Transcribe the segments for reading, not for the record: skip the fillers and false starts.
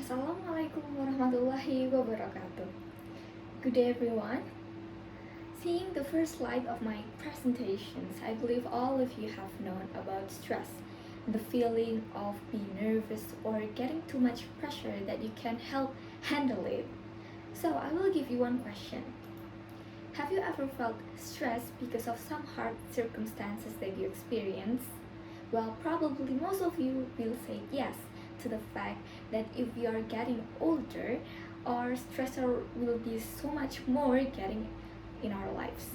Assalamualaikum warahmatullahi wabarakatuh. Good day, everyone. Seeing the first slide of my presentations, I believe all of you have known about stress, the feeling of being nervous or getting too much pressure that you can't help handle it. So I will give you one question. Have you ever felt stressed because of some hard circumstances that you experience? Well, probably most of you will say yes to the fact that if we are getting older, our stressor will be so much more getting in our lives.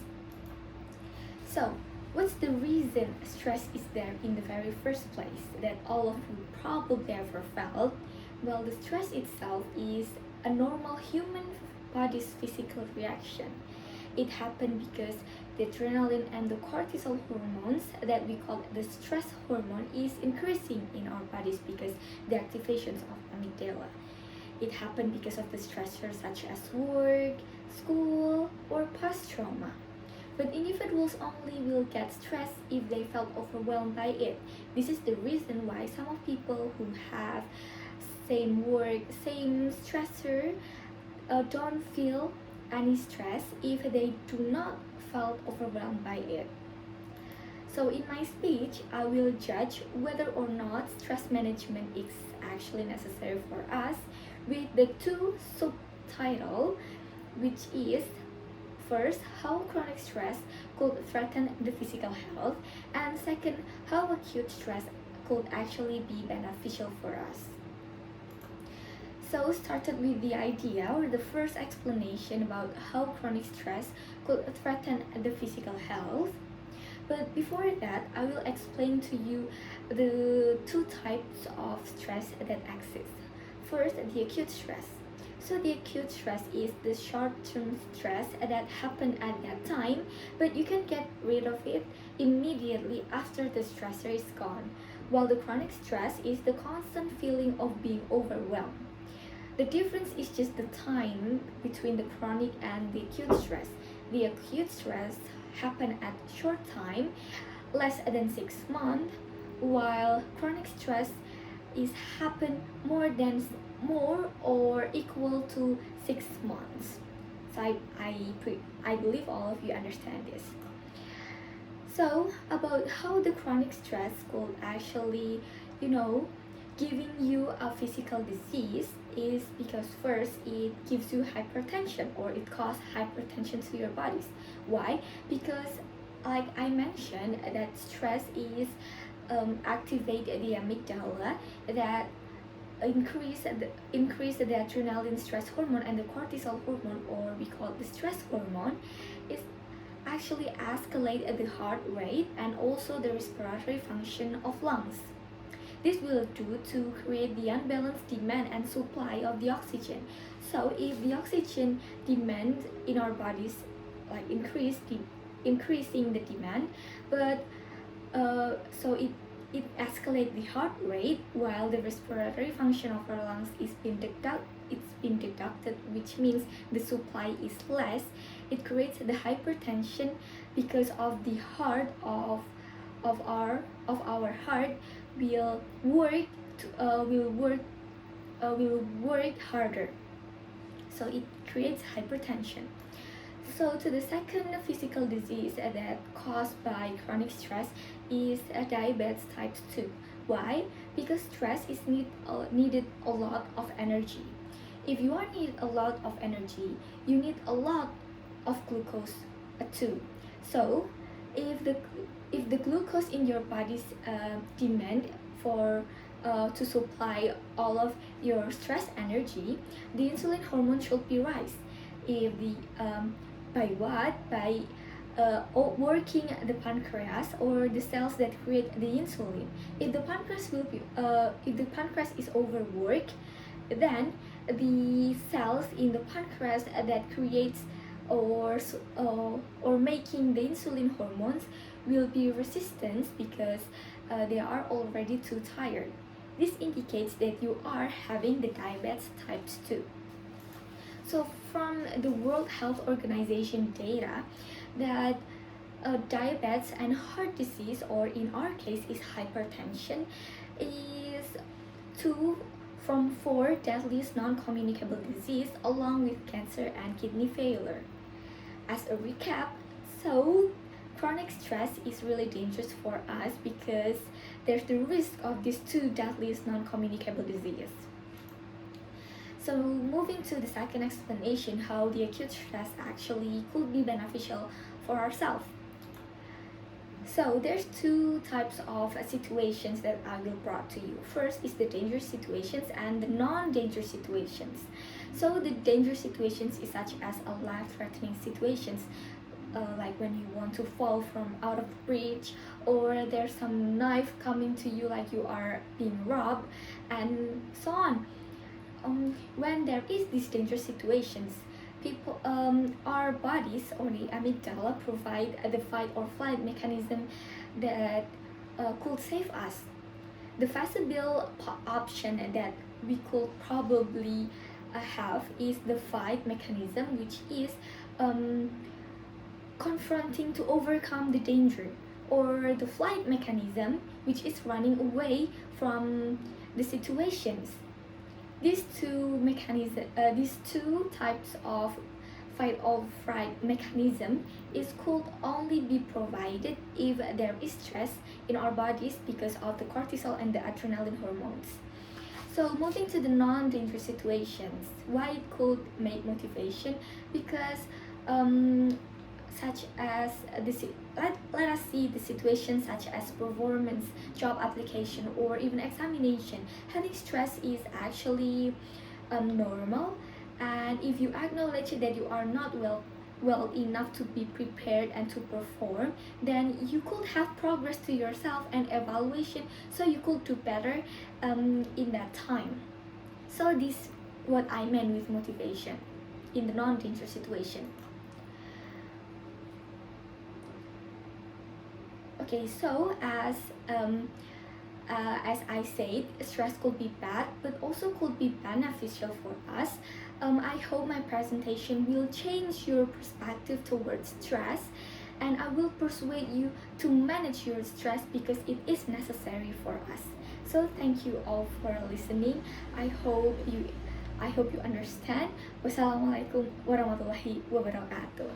So, what's the reason stress is there in the very first place that all of you probably ever felt? Well, the stress itself is a normal human body's physical reaction. It happened because the adrenaline and the cortisol hormones that we call the stress hormone is increasing in our bodies because the activations of amygdala. It happened because of the stressors such as work, school, or past trauma. But individuals only will get stressed if they felt overwhelmed by it. This is the reason why some of people who have same work, same stressor don't feel any stress if they do not felt overwhelmed by it. So in my speech, I will judge whether or not stress management is actually necessary for us with the two subtitle, which is first, how chronic stress could threaten the physical health, and second, how acute stress could actually be beneficial for us. So started with the idea or the first explanation about how chronic stress could threaten the physical health. But before that, I will explain to you the two types of stress that exist. First, the acute stress. So the acute stress is the short-term stress that happened at that time, but you can get rid of it immediately after the stressor is gone, while the chronic stress is the constant feeling of being overwhelmed. The difference is just the time between the chronic and the acute stress. The acute stress happen at short time, less than 6 months, while chronic stress is happen more or equal to 6 months. So I believe all of you understand this. So about how the chronic stress could actually, giving you a physical disease is because first it gives you hypertension or it causes hypertension to your bodies. Why? Because like I mentioned that stress is activate the amygdala that increase the adrenaline stress hormone and the cortisol hormone, or we call it the stress hormone, is actually escalate the heart rate and also the respiratory function of lungs. This will do to create the unbalanced demand and supply of the oxygen. So if the oxygen demand in our bodies like increasing the demand, but so it escalates the heart rate while the respiratory function of our lungs is being deducted, which means the supply is less. It creates the hypertension because of the heart of our heart will work harder, so it creates hypertension. So to the second physical disease that caused by chronic stress is diabetes type 2. Why? Because stress is needed a lot of energy. If you need a lot of energy, you need a lot of glucose too. So if the glucose in your body's demand for to supply all of your stress energy, the insulin hormone should be rise. If the by what? By working the pancreas or the cells that create the insulin. If the pancreas is overworked, then the cells in the pancreas that creates or making the insulin hormones will be resistant because they are already too tired. This indicates that you are having the diabetes type 2. So from the World Health Organization data that diabetes and heart disease, or in our case is hypertension, is 2 from 4 deadliest non-communicable diseases along with cancer and kidney failure. As a recap, so chronic stress is really dangerous for us because there's the risk of these 2 deadliest non-communicable diseases. So moving to the second explanation, how the acute stress actually could be beneficial for ourselves. So there's 2 types of situations that I will brought to you. First is the dangerous situations and the non-dangerous situations. So the dangerous situations is such as a life-threatening situations, like when you want to fall from out of the bridge, or there's some knife coming to you like you are being robbed, and so on. When there is these dangerous situations, our bodies or the amygdala provide the fight or flight mechanism that could save us. The feasible option that we could probably have is the fight mechanism, which is confronting to overcome the danger, or the flight mechanism, which is running away from the situations. These two types of fight or flight mechanism could only be provided if there is stress in our bodies because of the cortisol and the adrenaline hormones. So moving to the non-dangerous situations, why it could make motivation? Because such as let us see the situations such as performance, job application, or even examination. Having stress is actually normal, and if you acknowledge that you are not well enough to be prepared and to perform, then you could have progress to yourself and evaluation, so you could do better in that time. So this what I meant with motivation in the non-dangerous situation. Okay, so as I said, stress could be bad, but also could be beneficial for us. I hope my presentation will change your perspective towards stress, and I will persuade you to manage your stress because it is necessary for us. So thank you all for listening. I hope you understand. Wassalamualaikum warahmatullahi wabarakatuh.